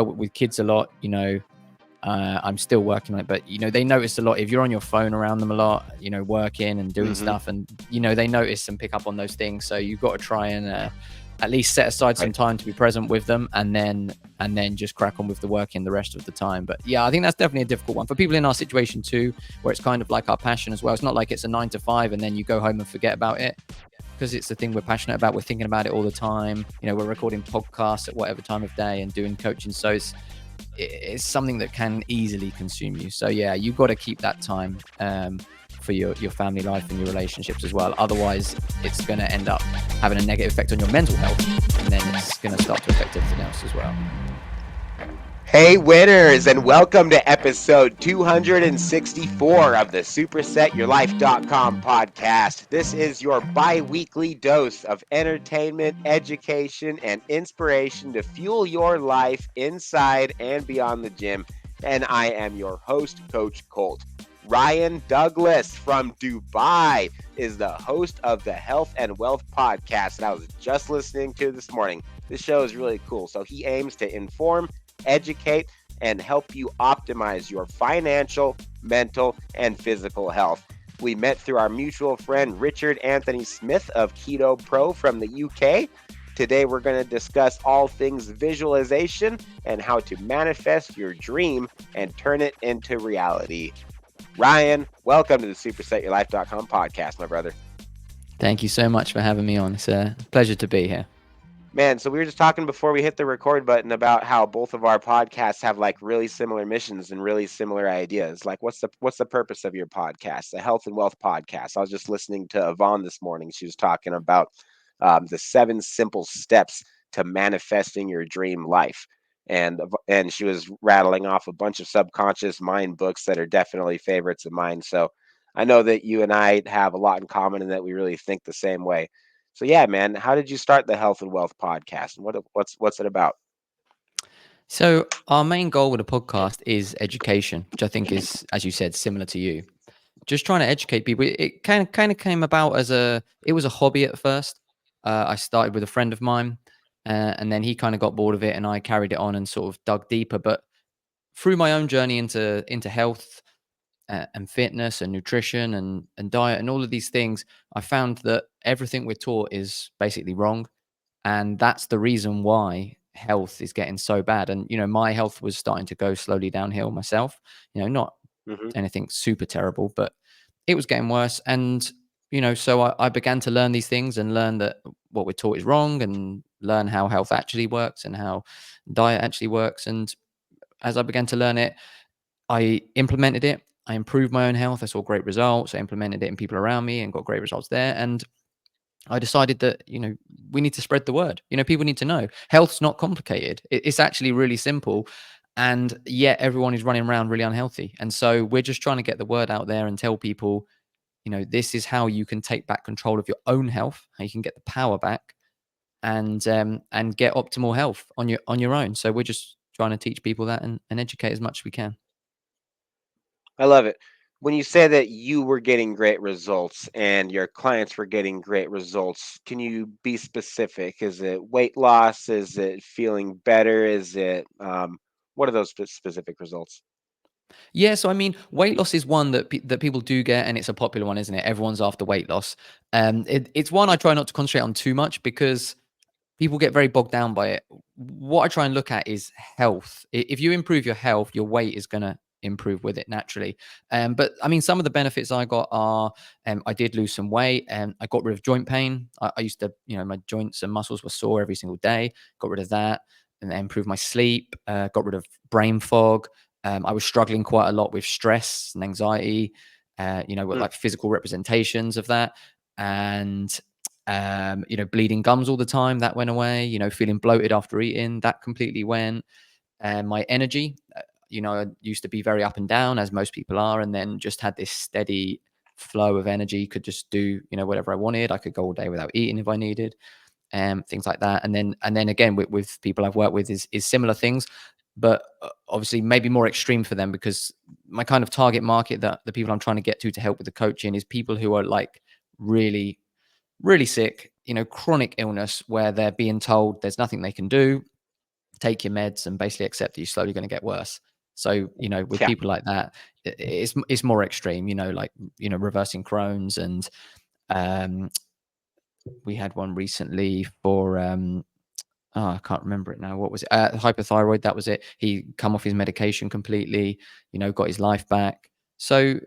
with kids a lot, I'm still working on it, but they notice a lot if you're on your phone around them a lot, working and doing stuff, and they notice and pick up on those things. So you've got to try and at least set aside some time to be present with them, and then just crack on with the working the rest of the time. But yeah, I think that's definitely a difficult one for people in our situation too, where it's kind of like our passion as well. It's not like it's a 9 to 5 and then you go home and forget about it, because it's the thing we're passionate about. We're thinking about it all the time. We're recording podcasts at whatever time of day and doing coaching. So it's something that can easily consume you. So yeah, you've got to keep that time for your family life and your relationships as well. Otherwise, it's going to end up having a negative effect on your mental health, and then it's going to start to affect everything else as well. Hey winners, and welcome to episode 264 of the SuperSetYourLife.com podcast. This is your bi-weekly dose of entertainment, education, and inspiration to fuel your life inside and beyond the gym. And I am your host, Coach Colt. Ryan Douglas from Dubai is the host of the Health and Wealth podcast that I was just listening to this morning. This show is really cool. So he aims to inform, educate, and help you optimize your financial, mental, and physical health. We met through our mutual friend Richard Anthony Smith of Keto Pro from the UK. Today we're going to discuss all things visualization and how to manifest your dream and turn it into reality. Ryan, welcome to the SuperSetYourLife.com podcast, my brother. Thank you so much for having me on. It's a pleasure to be here. Man, so we were just talking before we hit the record button about how both of our podcasts have like really similar missions and really similar ideas. Like, what's the purpose of your podcast, the Health and Wealth podcast? I was just listening to Yvonne this morning. She was talking about the 7 simple steps to manifesting your dream life. And she was rattling off a bunch of subconscious mind books that are definitely favorites of mine. So I know that you and I have a lot in common and that we really think the same way. So yeah, man, how did you start the Health and Wealth podcast, and what's it about? So our main goal with the podcast is education, which I think is, as you said, similar to you. Just trying to educate people. It kind of came about as it was a hobby at first. I started with a friend of mine, and then he kind of got bored of it, and I carried it on and sort of dug deeper. But through my own journey into health and fitness and nutrition and diet and all of these things, I found that everything we're taught is basically wrong, and that's the reason why health is getting so bad. And my health was starting to go slowly downhill myself. Not anything super terrible, but it was getting worse. And so I began to learn these things and learn that what we're taught is wrong, and learn how health actually works and how diet actually works. And as I began to learn it, I implemented it. I improved my own health. I saw great results. I implemented it in people around me and got great results there. And I decided that, we need to spread the word. People need to know health's not complicated. It's actually really simple. And yet everyone is running around really unhealthy. And so we're just trying to get the word out there and tell people, this is how you can take back control of your own health, how you can get the power back and get optimal health on your own. So we're just trying to teach people that and educate as much as we can. I love it. When you say that you were getting great results and your clients were getting great results, can you be specific? Is it weight loss? Is it feeling better? Is it what are those specific results? Yeah, so I mean, weight loss is one that people do get, and it's a popular one, isn't it? Everyone's after weight loss. It's one I try not to concentrate on too much because people get very bogged down by it. What I try and look at is health. If you improve your health, your weight is going to improve with it naturally. But I mean, some of the benefits I got are I did lose some weight, and I got rid of joint pain. I used to, my joints and muscles were sore every single day. Got rid of that, and improved my sleep. Got rid of brain fog. I was struggling quite a lot with stress and anxiety. With like physical representations of that, and bleeding gums all the time, that went away. Feeling bloated after eating, that completely went. And my energy, I used to be very up and down, as most people are, and then just had this steady flow of energy, could just do, whatever I wanted. I could go all day without eating if I needed, things like that. And then again, with people I've worked with is similar things, but obviously maybe more extreme for them, because my kind of target market, that the people I'm trying to get to help with the coaching, is people who are like really, really sick, chronic illness, where they're being told there's nothing they can do. take your meds, and basically accept that you're slowly going to get worse. So, with Yeah. people like that, it's more extreme, like, reversing Crohn's. And um, we had one recently for, oh, I can't remember it now. What was it? Hypothyroid. That was it. He come off his medication completely, got his life back. So,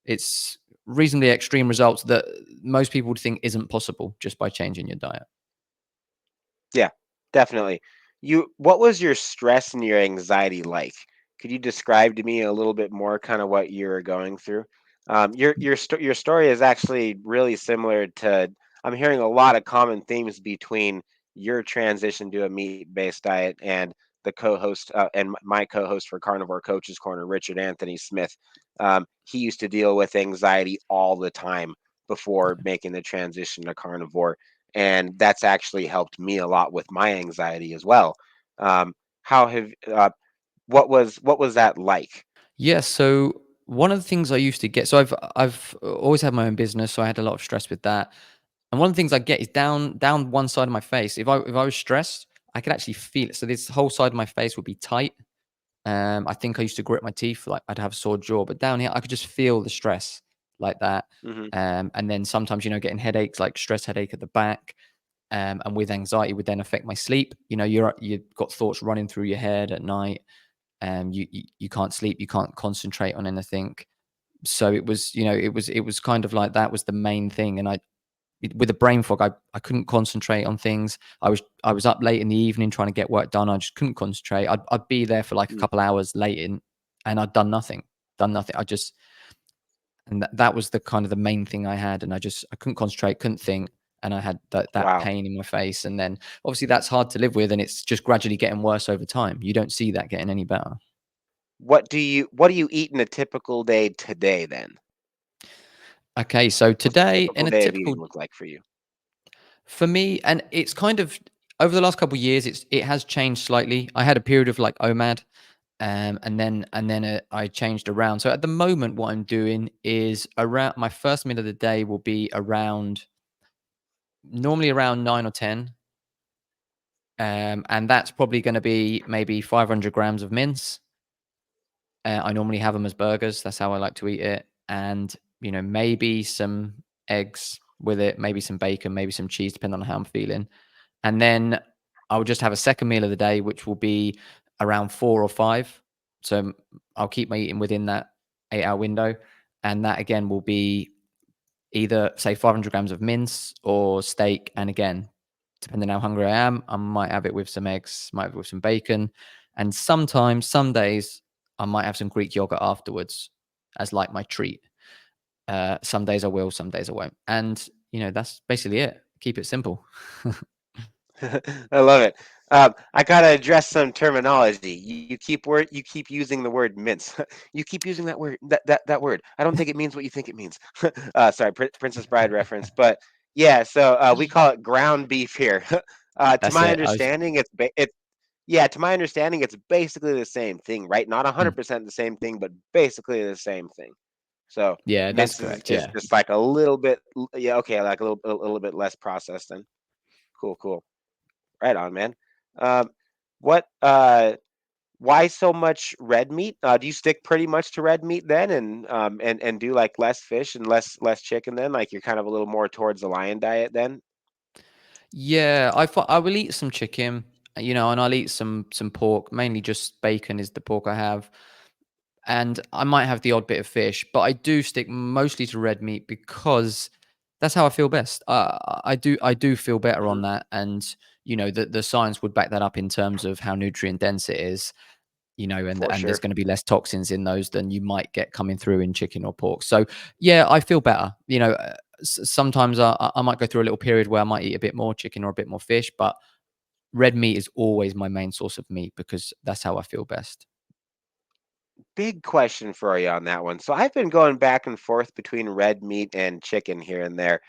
it's reasonably extreme results that most people would think isn't possible just by changing your diet. Yeah, definitely. What was your stress and your anxiety like? Could you describe to me a little bit more kind of what you were going through? Your story is actually really similar to. I'm hearing a lot of common themes between your transition to a meat-based diet and the co-host and my co-host for Carnivore Coaches Corner, Richard Anthony Smith. He used to deal with anxiety all the time before making the transition to carnivore, and that's actually helped me a lot with my anxiety as well. How have what was that like? Yeah. So one of the things I used to get, so I've always had my own business, so I had a lot of stress with that. And one of the things I get is down one side of my face. If I was stressed, I could actually feel it. So this whole side of my face would be tight. I think I used to grit my teeth, like I'd have a sore jaw, but down here I could just feel the stress like that. Hmm. And then sometimes, getting headaches, like stress headache at the back. And with anxiety would then affect my sleep. You've got thoughts running through your head at night, and you can't sleep, you can't concentrate on anything. So it was kind of like that was the main thing. And with the brain fog, I couldn't concentrate on things. I was up late in the evening trying to get work done. I just couldn't concentrate. I'd be there for like a couple hours late in, and I'd done nothing. Done nothing. And that was the kind of the main thing I had. And I couldn't concentrate, couldn't think, and I had that Wow. pain in my face. And then obviously that's hard to live with, and it's just gradually getting worse over time. You don't see that getting any better. What do you eat in a typical day today then? Okay, so What's a today typical in a day of eating typical look like for you? for me, and it's kind of over the last couple of years, it has changed slightly. I had a period of like OMAD, and then I changed around. So at the moment, what I'm doing is around my first meal of the day will be around normally around 9 or 10, and that's probably going to be maybe 500 grams of mince. I normally have them as burgers. That's how I like to eat it, and maybe some eggs with it, maybe some bacon, maybe some cheese, depending on how I'm feeling. And then I'll just have a second meal of the day, which will be around 4 or 5. So I'll keep my eating within that 8-hour window. And that again will be either, say, 500 grams of mince or steak. And again, depending on how hungry I am, I might have it with some eggs, might have it with some bacon. And sometimes, some days, I might have some Greek yogurt afterwards as like my treat. Some days I will, some days I won't. And, that's basically it. Keep it simple. I love it. I gotta address some terminology. You keep using the word mince. You keep using that word. I don't think it means what you think it means. Sorry, Princess Bride reference, but yeah. So we call it ground beef here. To That's my it. understanding, yeah. To my understanding, it's basically the same thing, right? Not Mm. 100% the same thing, but basically the same thing. So Yeah, that's mince is, correct. is Yeah. just like a little bit, yeah, okay, like a little bit less processed. Then cool, cool. Right on, man. Um, what? Why so much red meat? Do you stick pretty much to red meat then, and do like less fish and less chicken then? Like you're kind of a little more towards the lion diet then? Yeah, I will eat some chicken, and I'll eat some pork. Mainly just bacon is the pork I have, and I might have the odd bit of fish, but I do stick mostly to red meat because that's how I feel best. I do feel better Hmm. on that, and the science would back that up in terms of how nutrient dense it is. And For there's sure. going to be less toxins in those than you might get coming through in chicken or pork. So yeah, I feel better. Sometimes I might go through a little period where I might eat a bit more chicken or a bit more fish, but red meat is always my main source of meat because that's how I feel best. Big question for you on that one. So I've been going back and forth between red meat and chicken here and there.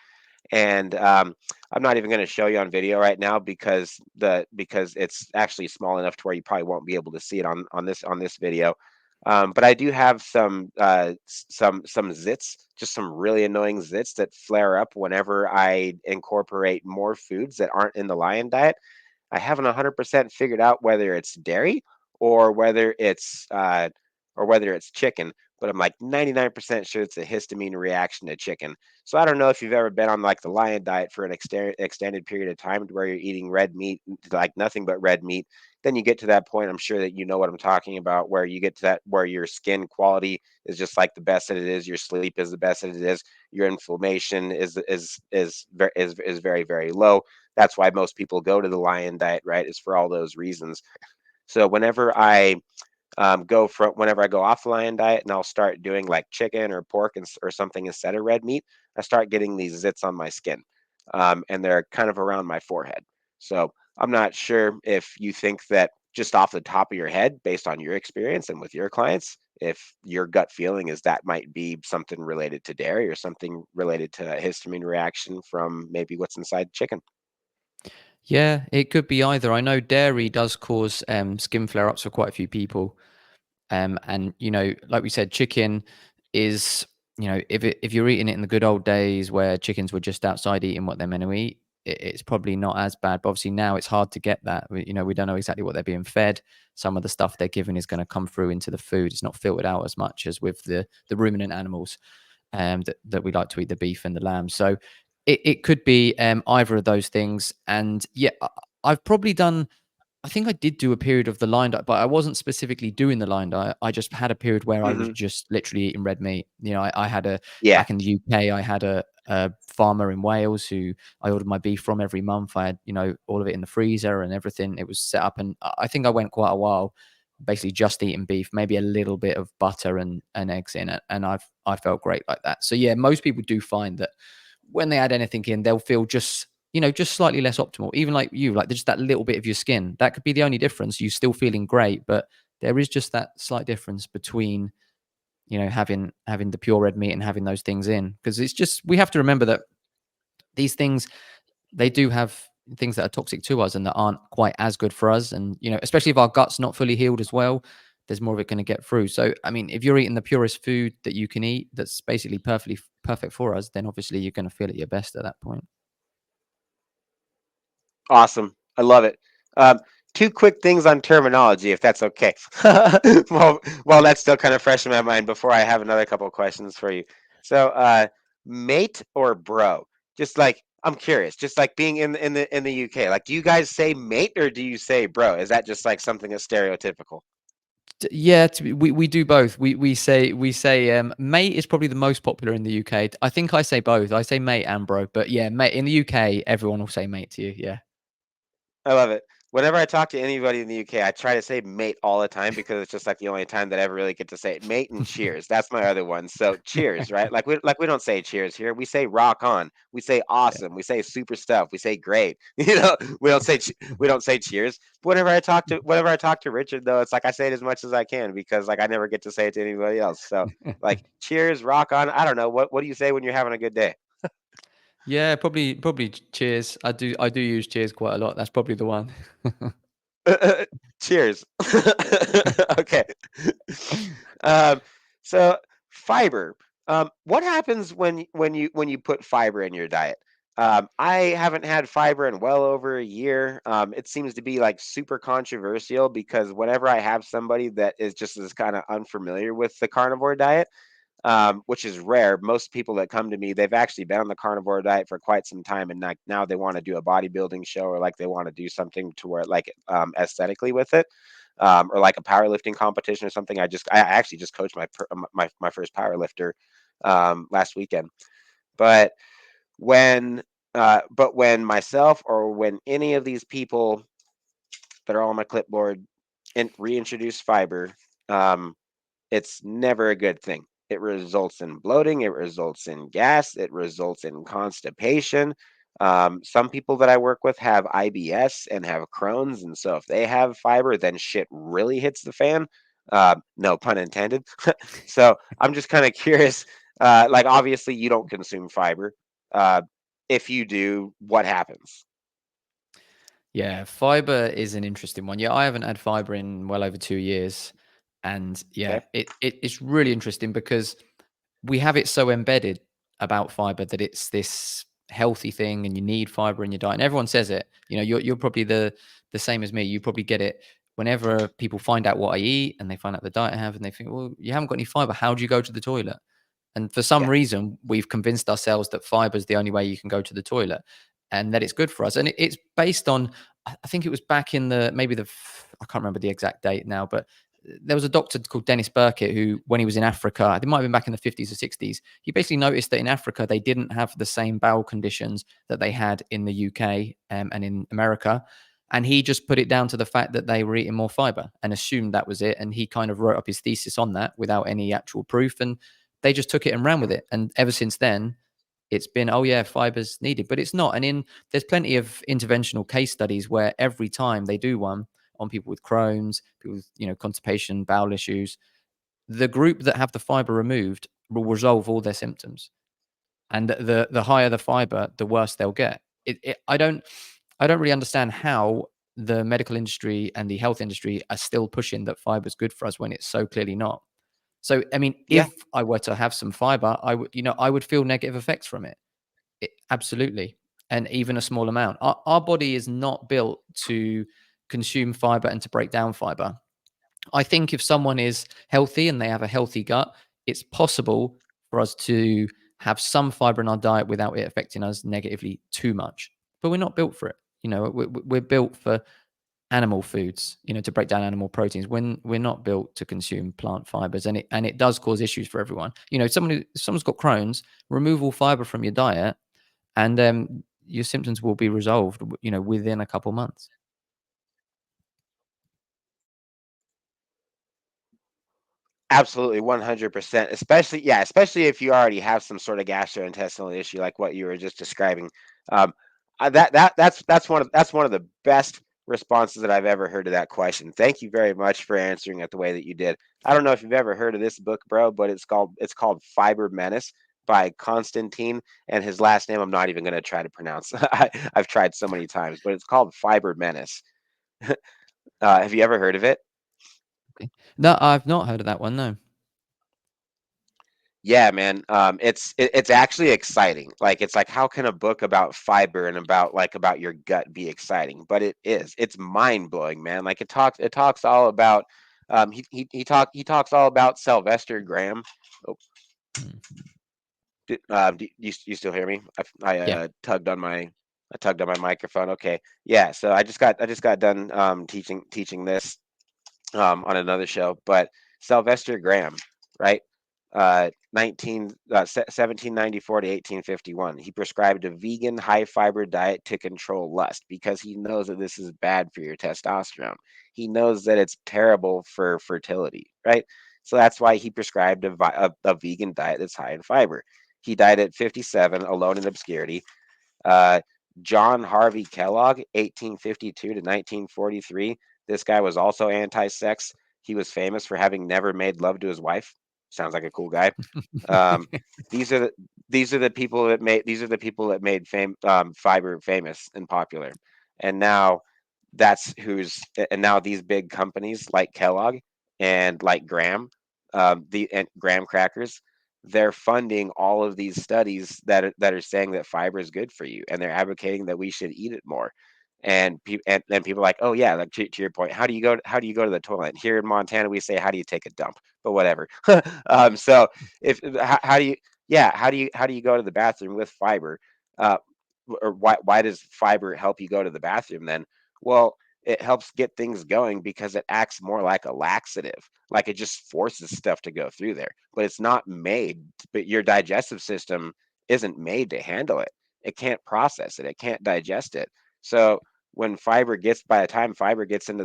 And I'm not even going to show you on video right now because it's actually small enough to where you probably won't be able to see it on this video. But I do have some zits, just some really annoying zits that flare up whenever I incorporate more foods that aren't in the lion diet. I haven't 100% figured out whether it's dairy or whether it's chicken, but I'm like 99% sure it's a histamine reaction to chicken. So I don't know if you've ever been on like the lion diet for an extended period of time to where you're eating red meat, like nothing but red meat. Then you get to that point, I'm sure that you know what I'm talking about, where you get to that where your skin quality is just like the best that it is, your sleep is the best that it is, your inflammation is very very low. That's why most people go to the lion diet, right? Is for all those reasons. So whenever I go off the lion diet and I'll start doing like chicken or pork or something instead of red meat, I start getting these zits on my skin, and they're kind of around my forehead. So I'm not sure if you think that just off the top of your head, based on your experience and with your clients, if your gut feeling is that might be something related to dairy or something related to a histamine reaction from maybe what's inside chicken. Yeah, it could be either. I know dairy does cause skin flare-ups for quite a few people. And like we said, chicken is, if you're eating it in the good old days where chickens were just outside eating what they're meant to eat, it's probably not as bad. But obviously now it's hard to get that. We don't know exactly what they're being fed. Some of the stuff they're given is going to come through into the food. It's not filtered out as much as with the ruminant animals that we like to eat, the beef and the lamb. So it could be either of those things. And yeah, I've probably done. I think I did do a period of the line diet, but I wasn't specifically doing the line diet. I just had a period where I was Hmm. just literally eating red meat. I had Yeah. back in the UK, I had a farmer in Wales who I ordered my beef from every month. I had, all of it in the freezer and everything. It was set up. And I think I went quite a while basically just eating beef, maybe a little bit of butter and eggs in it. And I felt great like that. So yeah, most people do find that when they add anything in, they'll feel just slightly less optimal. Even like you, like just that little bit of your skin, that could be the only difference. You're still feeling great, but there is just that slight difference between, having the pure red meat and having those things in. Because it's just, we have to remember that these things, they do have things that are toxic to us and that aren't quite as good for us. And, especially if our gut's not fully healed as well, there's more of it going to get through. So, I mean, if you're eating the purest food that you can eat, that's basically perfect for us, then obviously you're going to feel at your best at that point. Awesome. I love it. Um, Two quick things on terminology, if that's okay. While that's still kind of fresh in my mind, before I have another couple of questions for you. So, mate or bro? Just like I'm curious. Just like being in the UK, like, do you guys say mate or do you say bro? Is that just like something that's stereotypical? Yeah, we do both. We say mate is probably the most popular in the UK. I think I say both. I say mate and bro, but yeah, mate in the UK, everyone will say mate to you. Yeah. I love it. Whenever I talk to anybody in the UK, I try to say mate all the time because it's just like the only time that I ever really get to say it. Mate and cheers. That's my other one. So cheers, right? Like we don't say cheers here. We say rock on. We say Yeah. awesome. We say super stuff. We say great. We don't say cheers. But whenever I talk to Richard though, it's like I say it as much as I can because like I never get to say it to anybody else. So like cheers, rock on. I don't know. What do you say when you're having a good day? Yeah, probably cheers. I do use cheers quite a lot. That's probably the one. Cheers. Okay. Um, so fiber. What happens when you put fiber in your diet? I haven't had fiber in well over a year. It seems to be like super controversial because whenever I have somebody that is just as kind of unfamiliar with the carnivore diet, which is rare. Most people that come to me, they've actually been on the carnivore diet for quite some time, and like now they want to do a bodybuilding show or like they want to do something to where like aesthetically with it, or like a powerlifting competition or something. I actually just coached my first powerlifter last weekend, but when when myself or when any of these people that are on my clipboard and reintroduce fiber, um, it's never a good thing. It results in bloating, it results in gas, it results in constipation. Some people that I work with have IBS and have Crohn's, and so if they have fiber, then shit really hits the fan. No pun intended. So I'm just kind of curious. Like, obviously, you don't consume fiber. Uh, if you do, what happens? Yeah, fiber is an interesting one. Yeah, I haven't had fiber in well over 2 years, and yeah, Okay. it's really interesting because we have it so embedded about fiber that it's this. healthy thing and you need fiber in your diet. And everyone says it. You're probably the same as me. You probably get it whenever people find out what I eat and they find out the diet I have and they think, well, you haven't got any fiber. How do you go to the toilet? And for some Yeah. reason, we've convinced ourselves that fiber is the only way you can go to the toilet and that it's good for us. And it's based on, I think it was back in I can't remember the exact date now, but there was a doctor called Dennis Burkitt who, when he was in Africa, it might have been back in the 50s or 60s, he basically noticed that in Africa, they didn't have the same bowel conditions that they had in the UK and in America. And he just put it down to the fact that they were eating more fiber and assumed that was it. And he kind of wrote up his thesis on that without any actual proof. And they just took it and ran with it. And ever since then, it's been, oh yeah, fiber's needed, but it's not. And there's plenty of interventional case studies where every time they do one on people with Crohn's, people with, constipation, bowel issues, the group that have the fiber removed will resolve all their symptoms. And the higher the fiber, the worse they'll get. I don't really understand how the medical industry and the health industry are still pushing that fiber is good for us when it's so clearly not. So, I mean, Yeah. if I were to have some fiber, I would feel negative effects from it. Absolutely. And even a small amount. Our body is not built to consume fiber and to break down fiber. I think if someone is healthy and they have a healthy gut, it's possible for us to have some fiber in our diet without it affecting us negatively too much. But we're not built for it. We're built for animal foods, to break down animal proteins, when we're not built to consume plant fibers. And it does cause issues for everyone. If someone's got Crohn's, remove all fiber from your diet and your symptoms will be resolved, within a couple months. Absolutely, 100%. Especially if you already have some sort of gastrointestinal issue like what you were just describing. Um, that's one of the best responses that I've ever heard to that question. Thank you very much for answering it the way that you did. I don't know if you've ever heard of this book, bro, but it's called Fiber Menace by Constantine, and his last name I'm not even going to try to pronounce. I've tried so many times, but it's called Fiber Menace. Have you ever heard of it? Okay. No, I've not heard of that one. No. Yeah, man. It's actually exciting. Like it's like how can a book about fiber and about your gut be exciting? But it is. It's mind blowing, man. Like it talks all about he talks all about Sylvester Graham. Oh, Mm. do you still hear me? Yeah. I tugged on my microphone. Okay. Yeah. So I just got done teaching this on another show, but Sylvester Graham, right? 1794 to 1851. He prescribed a vegan high fiber diet to control lust because he knows that this is bad for your testosterone. He knows that it's terrible for fertility, right? So that's why he prescribed a vegan diet that's high in fiber. He died at 57, alone in obscurity. Uh, John Harvey Kellogg, 1852 to 1943. This guy was also anti-sex. He was famous for having never made love to his wife. Sounds like a cool guy. Um, these are the people that made fiber famous and popular. And now and now these big companies like Kellogg and like Graham crackers, they're funding all of these studies that are saying that fiber is good for you, and they're advocating that we should eat it more. And then people are like, oh yeah, like to your point, how do you go to the toilet? Here in Montana, we say, how do you take a dump? But whatever. So if how do you yeah how do you go to the bathroom with fiber? Uh, or why does fiber help you go to the bathroom then? Well, it helps get things going because it acts more like a laxative, like it just forces stuff to go through there. But it's not made, but your digestive system isn't made to handle it. It can't process it, it can't digest it. So by the time fiber gets into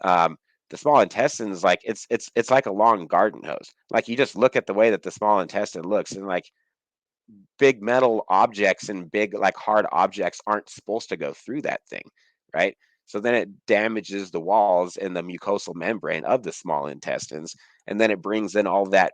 um, the small intestines, like it's like a long garden hose. Like you just look at the way that the small intestine looks, and like big metal objects and big like hard objects aren't supposed to go through that thing, right? So then it damages the walls and the mucosal membrane of the small intestines, and then it brings in all that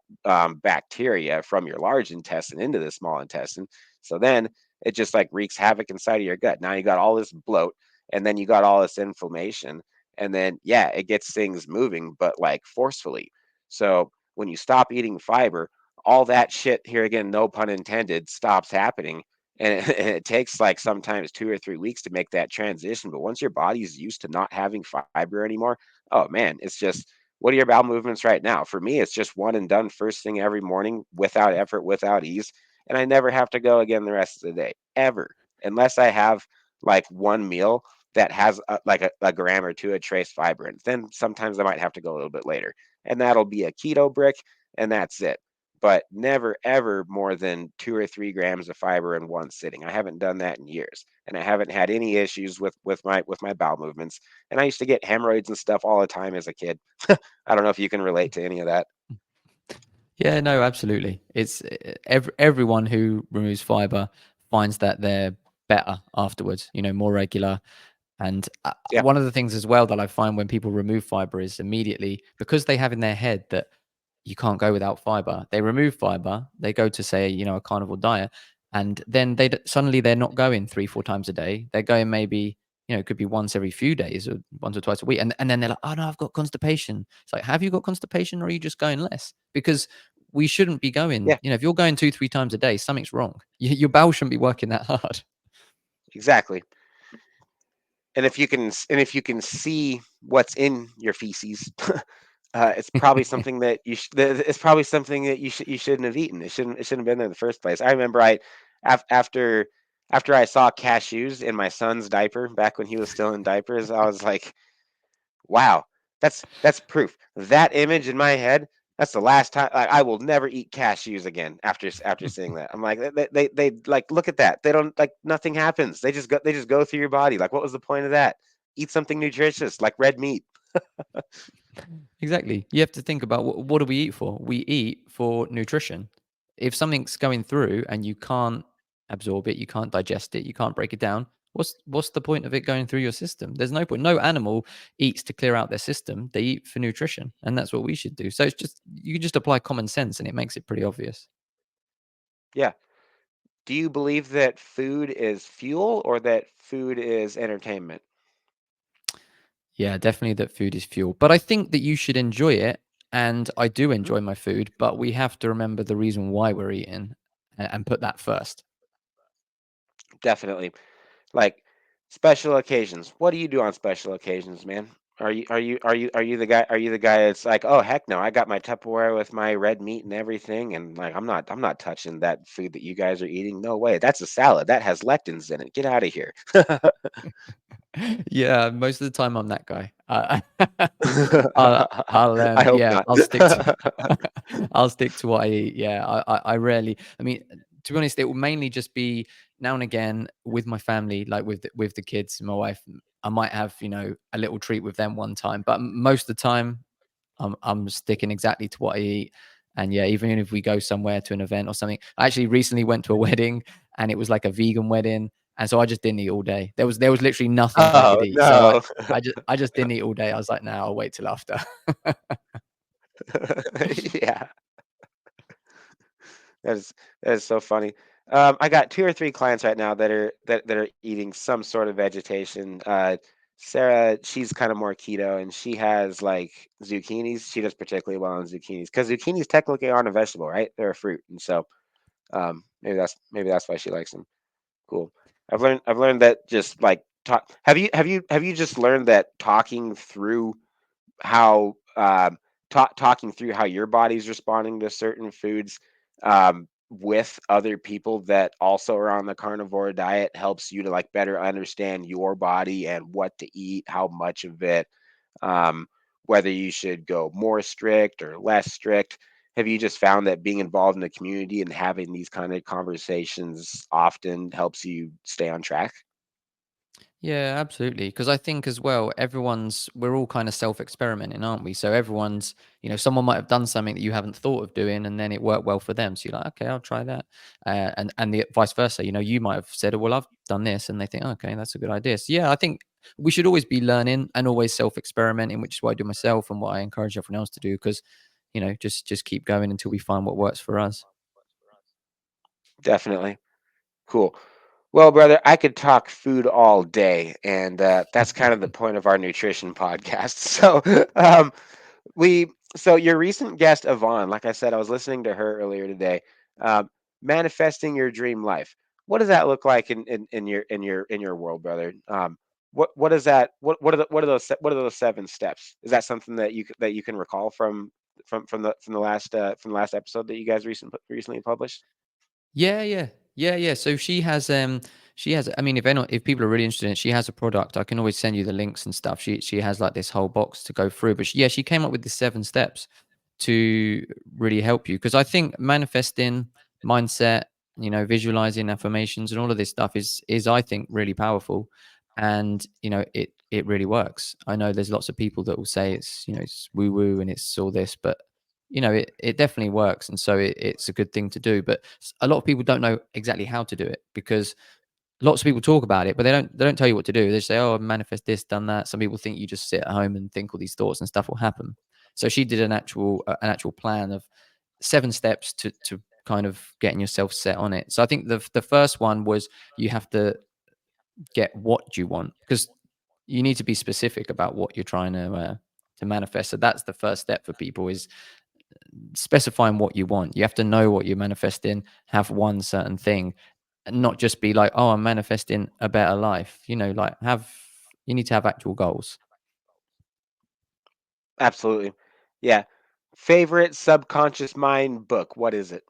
bacteria from your large intestine into the small intestine. So then it just like wreaks havoc inside of your gut. Now you got all this bloat, and then you got all this inflammation, and then yeah, it gets things moving, but like forcefully. So when you stop eating fiber, all that shit here again, no pun intended, stops happening. And and it takes like sometimes 2 or 3 weeks to make that transition. But once your body's used to not having fiber anymore, oh man, it's just, what are your bowel movements right now? For me, it's just one and done first thing every morning without effort, without ease. And I never have to go again the rest of the day, ever, unless I have like one meal that has like a gram or two of trace fiber. And then sometimes I might have to go a little bit later. And that'll be a keto brick, and that's it, but never ever more than 2 or 3 grams of fiber in one sitting. I haven't done that in years, and I haven't had any issues with my bowel movements. And I used to get hemorrhoids and stuff all the time as a kid. I don't know if you can relate to any of that. Yeah, no, absolutely. It's everyone who removes fiber finds that they're better afterwards, more regular. And Yeah, one of the things as well that I find when people remove fiber is immediately, because they have in their head that you can't go without fiber, they remove fiber, they go to, say, a carnivore diet, and then suddenly they're not going 3, 4 times a day. They're going maybe, it could be once every few days or once or twice a week. And then they're like, oh no, I've got constipation. It's like, have you got constipation, or are you just going less? Because we shouldn't be going, yeah, if you're going 2, 3 times a day, something's wrong. Your bowel shouldn't be working that hard. exactly. And if you can see what's in your feces, it's probably something that it's probably something that you shouldn't have eaten. It shouldn't have been there in the first place. I remember after I saw cashews in my son's diaper back when he was still in diapers, I was like, wow, that's proof. That image in my head, that's the last time I will never eat cashews again after seeing that. I'm like, they like, look at that. They don't, like, nothing happens. They just go through your body. Like, what was the point of that? Eat something nutritious like red meat. Exactly. You have to think about, what do we eat for? We eat for nutrition. If something's going through and you can't absorb it, you can't digest it, you can't break it down, what's the point of it going through your system? There's no point. No animal eats to clear out their system. They eat for nutrition, and that's what we should do. So it's just, you just apply common sense and it makes it pretty obvious. Yeah. Do you believe that food is fuel or that food is entertainment? Yeah, definitely that food is fuel. But I think that you should enjoy it. And I do Mhm. enjoy my food, but we have to remember the reason why we're eating, and put that first. Definitely. Like, special occasions. What do you do on special occasions, man? Are you the guy that's like, oh heck no, I got my Tupperware with my red meat and everything, and like, I'm not touching that food that you guys are eating. No way. That's a salad. That has lectins in it. Get out of here. Yeah, most of the time I'm that guy. I'll I hope yeah, not. I'll stick to I'll stick to what I eat. Yeah, I rarely. I mean, to be honest, it will mainly just be now and again with my family, like with the kids and my wife. I might have, a little treat with them one time, but most of the time I'm sticking exactly to what I eat. And yeah, even if we go somewhere to an event or something, I actually recently went to a wedding, and it was like a vegan wedding, and so I just didn't eat all day. There was literally nothing I could Oh eat, so I no. I just didn't eat all day. I was like, "No, I'll wait till after." Yeah. That is that is so funny. I got 2 or 3 clients right now that are eating some sort of vegetation. Sarah, she's kind of more keto, and she has like zucchinis. She does particularly well on zucchinis because zucchinis technically aren't a vegetable, right? They're a fruit, and so maybe that's why she likes them. Cool. I've learned that just like talk. Have you just learned that talking through how talking through how your body's responding to certain foods with other people that also are on the carnivore diet helps you to like better understand your body and what to eat, how much of it, um, whether you should go more strict or less strict. Have you just found that being involved in the community and having these kind of conversations often helps you stay on track? Yeah, absolutely. Because I think as well, we're all kind of self-experimenting, aren't we? So everyone's, someone might have done something that you haven't thought of doing, and then it worked well for them. So you're like, okay, I'll try that. And the vice versa. You might have said, oh, well, I've done this, and they think, okay, that's a good idea. So yeah, I think we should always be learning and always self-experimenting, which is what I do myself and what I encourage everyone else to do. Because just keep going until we find what works for us. Definitely. Cool. Well, brother, I could talk food all day, and that's kind of the point of our nutrition podcast. So, we So your recent guest, Yvonne, like I said, I was listening to her earlier today. Um, Manifesting your dream life. What does that look like in your world, brother? What is that? What are those 7 steps? Is that something that you can recall from the last episode that you guys recently published? Yeah, yeah, yeah, yeah. So she has. I mean, if people are really interested in it, she has a product. I can always send you the links and stuff. She has like this whole box to go through. But yeah, she came up with the 7 steps to really help you, because I think manifesting, mindset, visualizing, affirmations, and all of this stuff is I think really powerful, and it really works. I know there's lots of people that will say it's woo woo and it's all this, but it definitely works, and so it's a good thing to do. But a lot of people don't know exactly how to do it, because lots of people talk about it, but they don't tell you what to do. They say, oh, manifest this, done that. Some people think you just sit at home and think all these thoughts and stuff will happen. So she did an actual plan of 7 steps to kind of getting yourself set on it. So I think the first one was, you have to get what you want, because you need to be specific about what you're trying to manifest. So that's the first step for people, is specifying what you want. You have to know what you're manifesting, have one certain thing, and not just be like, oh, I'm manifesting a better life. Like, you need to have actual goals. Absolutely. Yeah. Favorite subconscious mind book? What is it?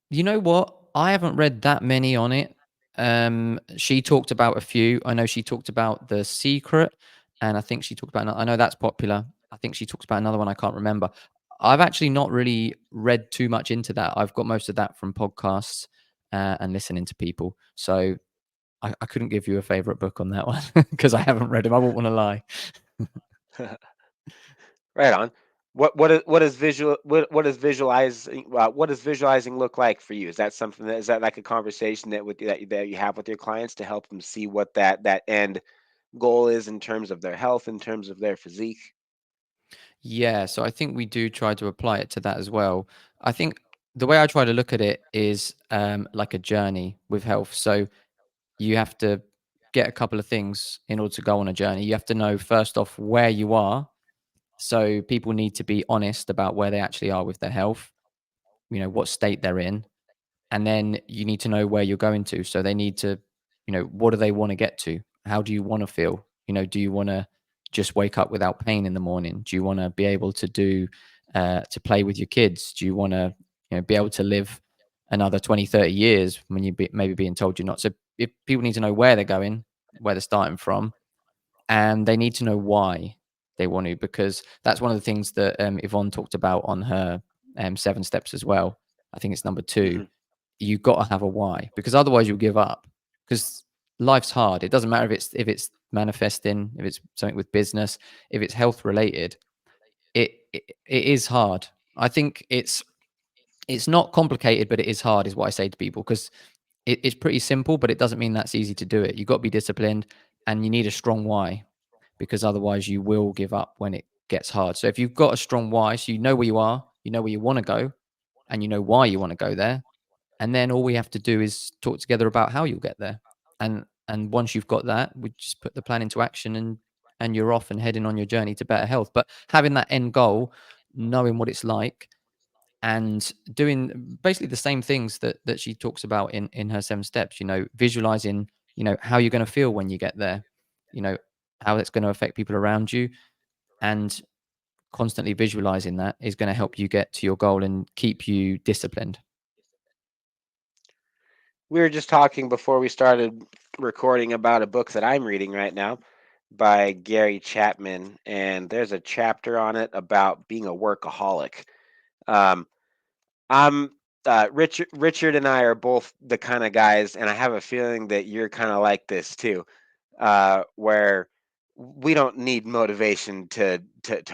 You know what? I haven't read that many on it. She talked about a few. I know she talked about The Secret, and I think she talked about. I know that's popular. I think she talks about another one. I can't remember. I've actually not really read too much into that. I've got most of that from podcasts and listening to people. So I couldn't give you a favorite book on that one because I haven't read them. I won't want to lie. Right on. What does visualizing look like for you? Is that something that is that like a conversation that you have with your clients to help them see what that end goal is in terms of their health, in terms of their physique? Yeah, so I think we do try to apply it to that as well. I think the way I try to look at it is like a journey with health. So you have to get a couple of things in order to go on a journey. You have to know, first off, where you are. So people need to be honest about where they actually are with their health, what state they're in. And then you need to know where you're going to. So they need to, what do they want to get to? How do you want to feel? Do you want to just wake up without pain in the morning? Do you want to be able to to play with your kids? Do you want to, be able to live another 20, 30 years when maybe being told you're not? So if people need to know where they're going, where they're starting from, and they need to know why they want to, because that's one of the things that Yvonne talked about on her 7 steps as well. I think it's number 2. Hmm. You've got to have a why, because otherwise you'll give up, because life's hard. It doesn't matter if it's manifesting, if it's something with business, if it's health related. It is hard. I think it's not complicated, but it is hard, is what I say to people, because it's pretty simple, but it doesn't mean that's easy to do it. You've got to be disciplined, and you need a strong why, because otherwise you will give up when it gets hard. So if you've got a strong why, so you know where you are, you know where you want to go, and you know why you want to go there, and then all we have to do is talk together about how you'll get there. And once you've got that, we just put the plan into action, and you're off and heading on your journey to better health. But having that end goal, knowing what it's like, and doing basically the same things that she talks about in her 7 steps, visualizing, how you're going to feel when you get there, you know how it's going to affect people around you, and constantly visualizing that is going to help you get to your goal and keep you disciplined. We were just talking before we started recording about a book that I'm reading right now by Gary Chapman, and there's a chapter on it about being a workaholic. Um, I'm Richard and I are both the kind of guys, and I have a feeling that you're kind of like this too, where we don't need motivation to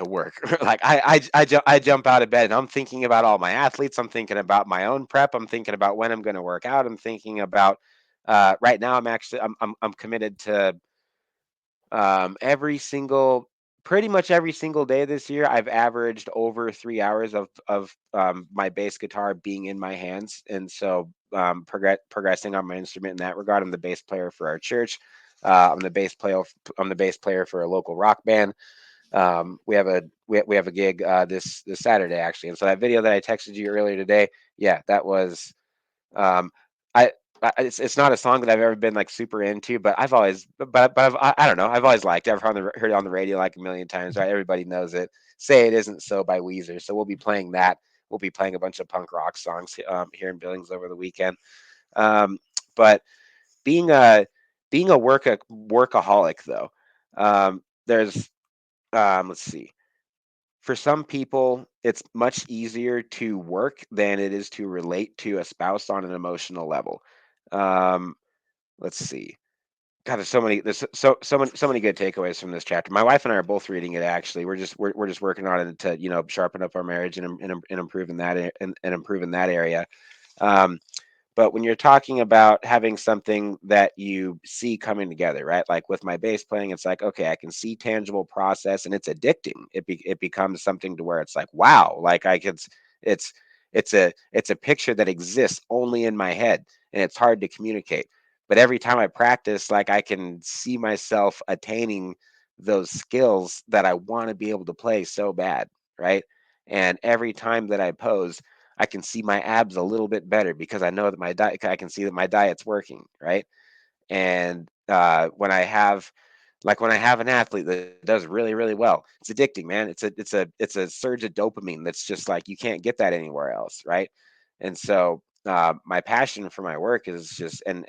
work. Like I jump out of bed and I'm thinking about all my athletes. I'm thinking about my own prep. I'm thinking about when I'm going to work out. I'm thinking about right now. I'm committed to every single pretty much every single day this year. I've averaged over 3 hours of my bass guitar being in my hands, and so progressing on my instrument in that regard. I'm the bass player for our church. I'm the bass player for a local rock band. We have a gig this Saturday actually, and so that video that I texted you earlier today, yeah, that was um, I. It's not a song that I've ever been like super into, but I've always, I don't know, I've always liked it. I've heard it on the radio like a million times, right? Everybody knows it. Say It Isn't So by Weezer. So we'll be playing that. We'll be playing a bunch of punk rock songs here in Billings over the weekend. Um, but being a workaholic though, there's let's see. For some people, it's much easier to work than it is to relate to a spouse on an emotional level. Um, let's see. God, there's so many good takeaways from this chapter. My wife and I are both reading it. Actually, we're just working on it to sharpen up our marriage and improving and improving that area. Um, but when you're talking about having something that you see coming together, right? Like with my bass playing, it's like, okay, I can see tangible process and it's addicting. It becomes something to where it's like, wow, like it's it's a picture that exists only in my head and it's hard to communicate. But every time I practice, like I can see myself attaining those skills that I want to be able to play so bad, right? And every time that I pose, I can see my abs a little bit better because I know that my diet, I can see that my diet's working, right? And when I have an athlete that does really, really well, it's addicting, man. It's a surge of dopamine that's just like you can't get that anywhere else, right? And so my passion for my work is just and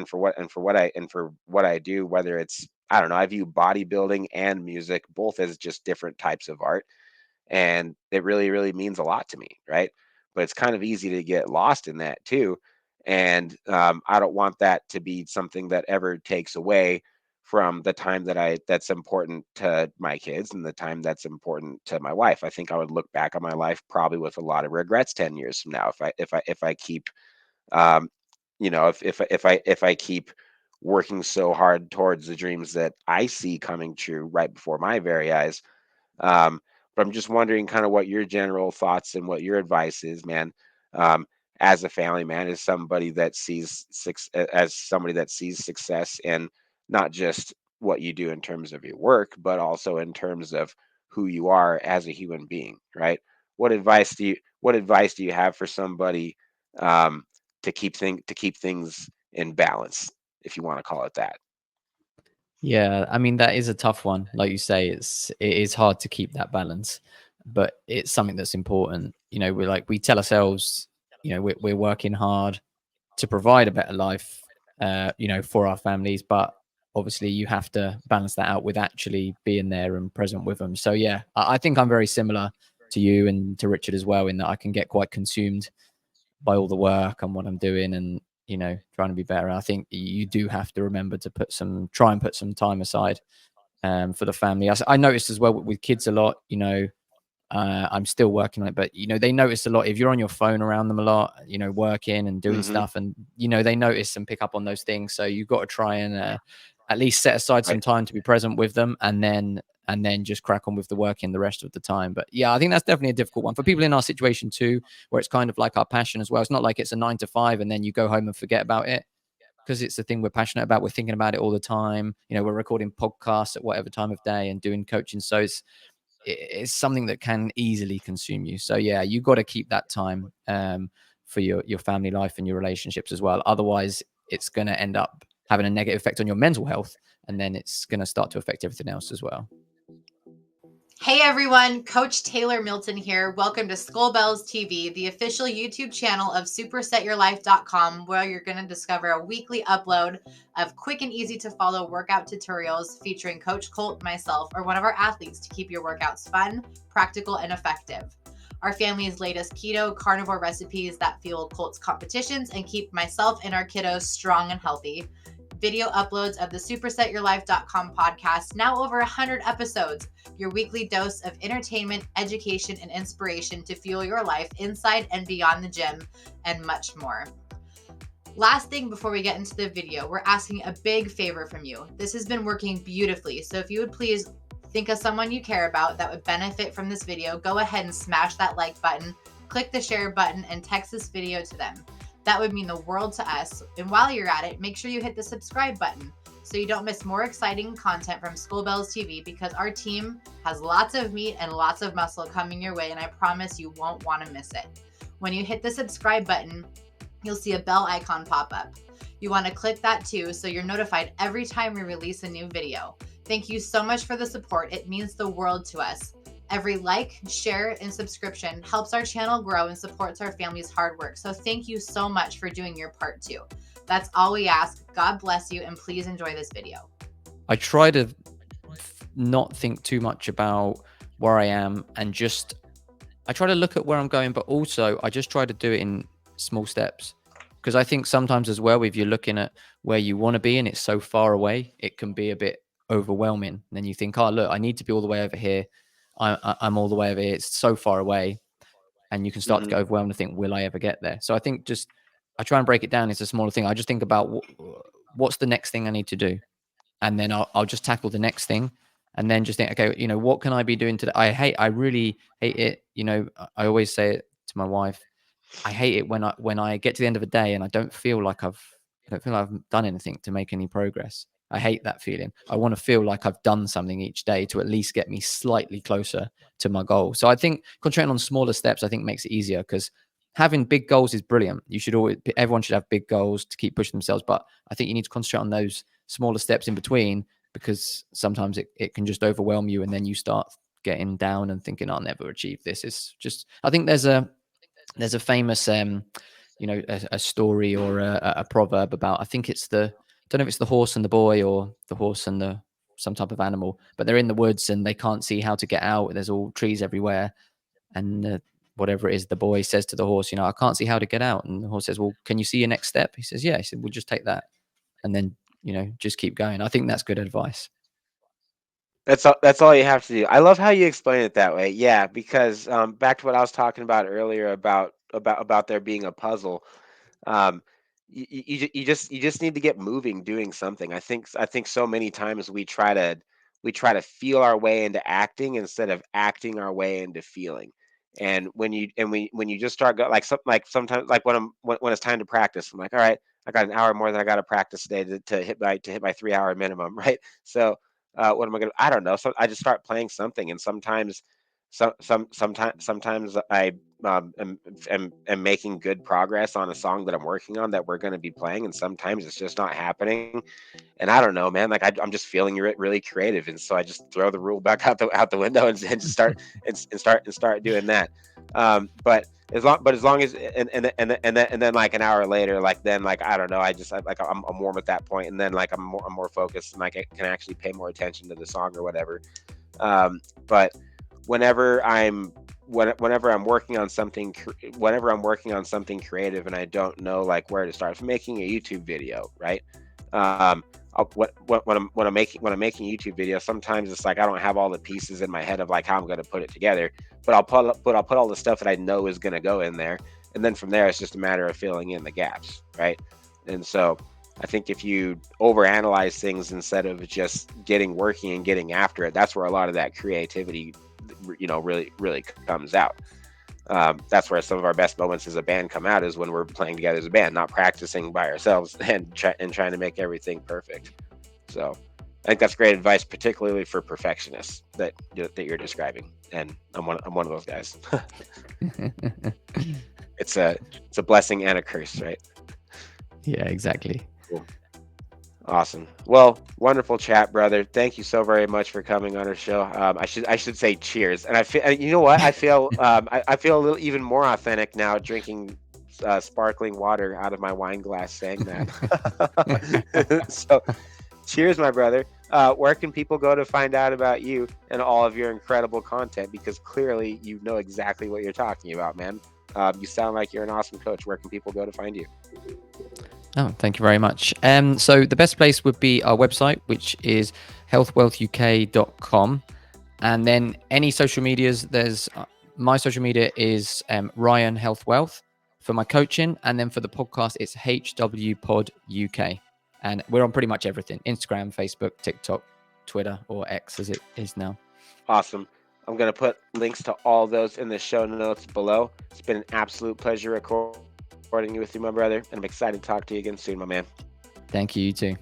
for what I do, whether it's I don't know, I view bodybuilding and music both as just different types of art and it really really means a lot to me, right? But it's kind of easy to get lost in that too, and I don't want that to be something that ever takes away from the time that's important to my kids and the time that's important to my wife. I think I would look back on my life probably with a lot of regrets 10 years from now if I keep um if I keep working so hard towards the dreams that I see coming true right before my very eyes. um, but I'm just wondering kind of what your general thoughts and what your advice is, man. Um, as a family man, as somebody that sees success in not just what you do in terms of your work, but also in terms of who you are as a human being, right? What advice do you have for somebody um, to keep things in balance, if you want to call it that? Yeah, I mean that is a tough one. Like you say, it is hard to keep that balance, but it's something that's important. We tell ourselves, we're working hard to provide a better life, for our families, but obviously you have to balance that out with actually being there and present with them. So yeah, I think I'm very similar to you and to Richard as well in that I can get quite consumed by all the work and what I'm doing and trying to be better. I think you do have to remember to try and put some time aside for the family. I noticed as well with kids a lot. I'm still working on it, but they notice a lot if you're on your phone around them a lot, working and doing Hmm. stuff, and they notice and pick up on those things. So you've got to try and at least set aside some Right. time to be present with them, and then just crack on with the working the rest of the time. But yeah, I think that's definitely a difficult one for people in our situation too, where it's kind of like our passion as well. It's not like it's a 9 to 5 and then you go home and forget about it because it's the thing we're passionate about. We're thinking about it all the time. We're recording podcasts at whatever time of day and doing coaching. So it's something that can easily consume you. So yeah, you got to keep that time for your family life and your relationships as well. Otherwise, it's going to end up having a negative effect on your mental health, and then it's going to start to affect everything else as well. Hey everyone, Coach Taylor Milton here. Welcome to Skull Bells TV, the official YouTube channel of supersetyourlife.com, where you're going to discover a weekly upload of quick and easy to follow workout tutorials featuring Coach Colt, myself, or one of our athletes to keep your workouts fun, practical, and effective. Our family's latest keto carnivore recipes that fuel Colt's competitions and keep myself and our kiddos strong and healthy. Video uploads of the supersetyourlife.com podcast, now over 100 episodes, your weekly dose of entertainment, education, and inspiration to fuel your life inside and beyond the gym, and much more. Last thing before we get into the video, we're asking a big favor from you. This has been working beautifully, so if you would please think of someone you care about that would benefit from this video, go ahead and smash that like button, click the share button, and text this video to them. That would mean the world to us. And while you're at it, make sure you hit the subscribe button so you don't miss more exciting content from School Bells TV, because our team has lots of meat and lots of muscle coming your way, and I promise you won't want to miss it. When you hit the subscribe button, you'll see a bell icon pop up. You want to click that too, so you're notified every time we release a new video. Thank you so much for the support. It means the world to us. Every like, share, and subscription helps our channel grow and supports our family's hard work. So thank you so much for doing your part too. That's all we ask. God bless you, and please enjoy this video. I try to not think too much about where I am, and I try to look at where I'm going, but also I just try to do it in small steps. Because I think sometimes as well, if you're looking at where you want to be and it's so far away, it can be a bit overwhelming. And then you think, oh, look, I need to be all the way over here. I'm all the way over here. It's so far away. And you can start to get overwhelmed and think, will I ever get there? So I think I try and break it down into a smaller thing. I just think about what's the next thing I need to do. And then I'll just tackle the next thing. And then just think, okay, what can I be doing today? I really hate it. I always say it to my wife. I hate it when I get to the end of a day and I don't feel like I've done anything to make any progress. I hate that feeling. I want to feel like I've done something each day to at least get me slightly closer to my goal. So I think concentrating on smaller steps, I think, makes it easier, because having big goals is brilliant. Everyone should have big goals to keep pushing themselves. But I think you need to concentrate on those smaller steps in between, because sometimes it can just overwhelm you, and then you start getting down and thinking, I'll never achieve this. It's just, I think there's a famous, a story or a proverb about, I think it's I don't know if it's the horse and the boy or the horse and some type of animal, but they're in the woods and they can't see how to get out. There's all trees everywhere. And whatever it is, the boy says to the horse, I can't see how to get out. And the horse says, well, can you see your next step? He says, yeah. He said, we'll just take that. And then, just keep going. I think that's good advice. That's all you have to do. I love how you explain it that way. Yeah, because back to what I was talking about earlier about there being a puzzle. You just need to get moving, doing something. I think so many times we try to feel our way into acting instead of acting our way into feeling. And when you just start sometimes, like when it's time to practice, I'm like, all right, I got an hour more than I got to practice today to hit my 3-hour minimum, right? So what am I gonna? I don't know. So I just start playing something, and sometimes I am making good progress on a song that I'm working on that we're going to be playing, and sometimes it's just not happening. And I don't know, man. Like I'm just feeling really creative, and so I just throw the rule back out the window and just start doing that. But as long as and then like an hour later, like I don't know, I'm warm at that point, and then like I'm more focused, and like I can actually pay more attention to the song or whatever. But whenever I'm working on something creative and I don't know like where to start, if I'm making a YouTube video, right? When I'm making a YouTube video, sometimes it's like I don't have all the pieces in my head of like how I'm going to put it together, but I'll put all the stuff that I know is going to go in there, and then from there it's just a matter of filling in the gaps, right? And so I think if you overanalyze things instead of just getting working and getting after it, that's where a lot of that creativity really comes out. That's where some of our best moments as a band come out, is when we're playing together as a band, not practicing by ourselves and trying to make everything perfect. So I think that's great advice, particularly for perfectionists that you're describing. And I'm one of those guys. It's a blessing and a curse, right? Yeah, exactly. Cool. Awesome. Well, wonderful chat, brother. Thank you so very much for coming on our show. I should say cheers. And I feel, you know what? I feel I feel a little even more authentic now, drinking sparkling water out of my wine glass, saying that. So, cheers, my brother. Where can people go to find out about you and all of your incredible content? Because clearly you know exactly what you're talking about, man. You sound like you're an awesome coach. Where can people go to find you? Oh, thank you very much. So the best place would be our website, which is healthwealthuk.com. And then any social medias, there's my social media is Ryan Health Wealth for my coaching. And then for the podcast, it's HWPod UK. And we're on pretty much everything: Instagram, Facebook, TikTok, Twitter, or X as it is now. Awesome. I'm going to put links to all those in the show notes below. It's been an absolute pleasure recording with you, my brother, and I'm excited to talk to you again soon, my man. Thank you, you too.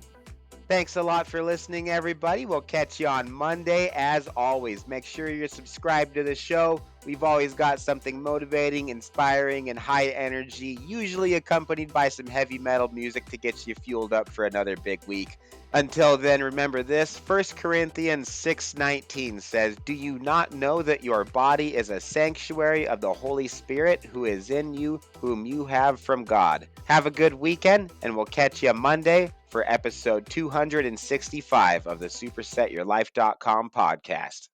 Thanks a lot for listening, everybody. We'll catch you on Monday. As always, make sure you're subscribed to the show. We've always got something motivating, inspiring, and high energy, usually accompanied by some heavy metal music to get you fueled up for another big week. Until then, remember this, 1 Corinthians 6:19 says, "Do you not know that your body is a sanctuary of the Holy Spirit who is in you, whom you have from God?" Have a good weekend, and we'll catch you Monday for episode 265 of the SuperSetYourLife.com podcast.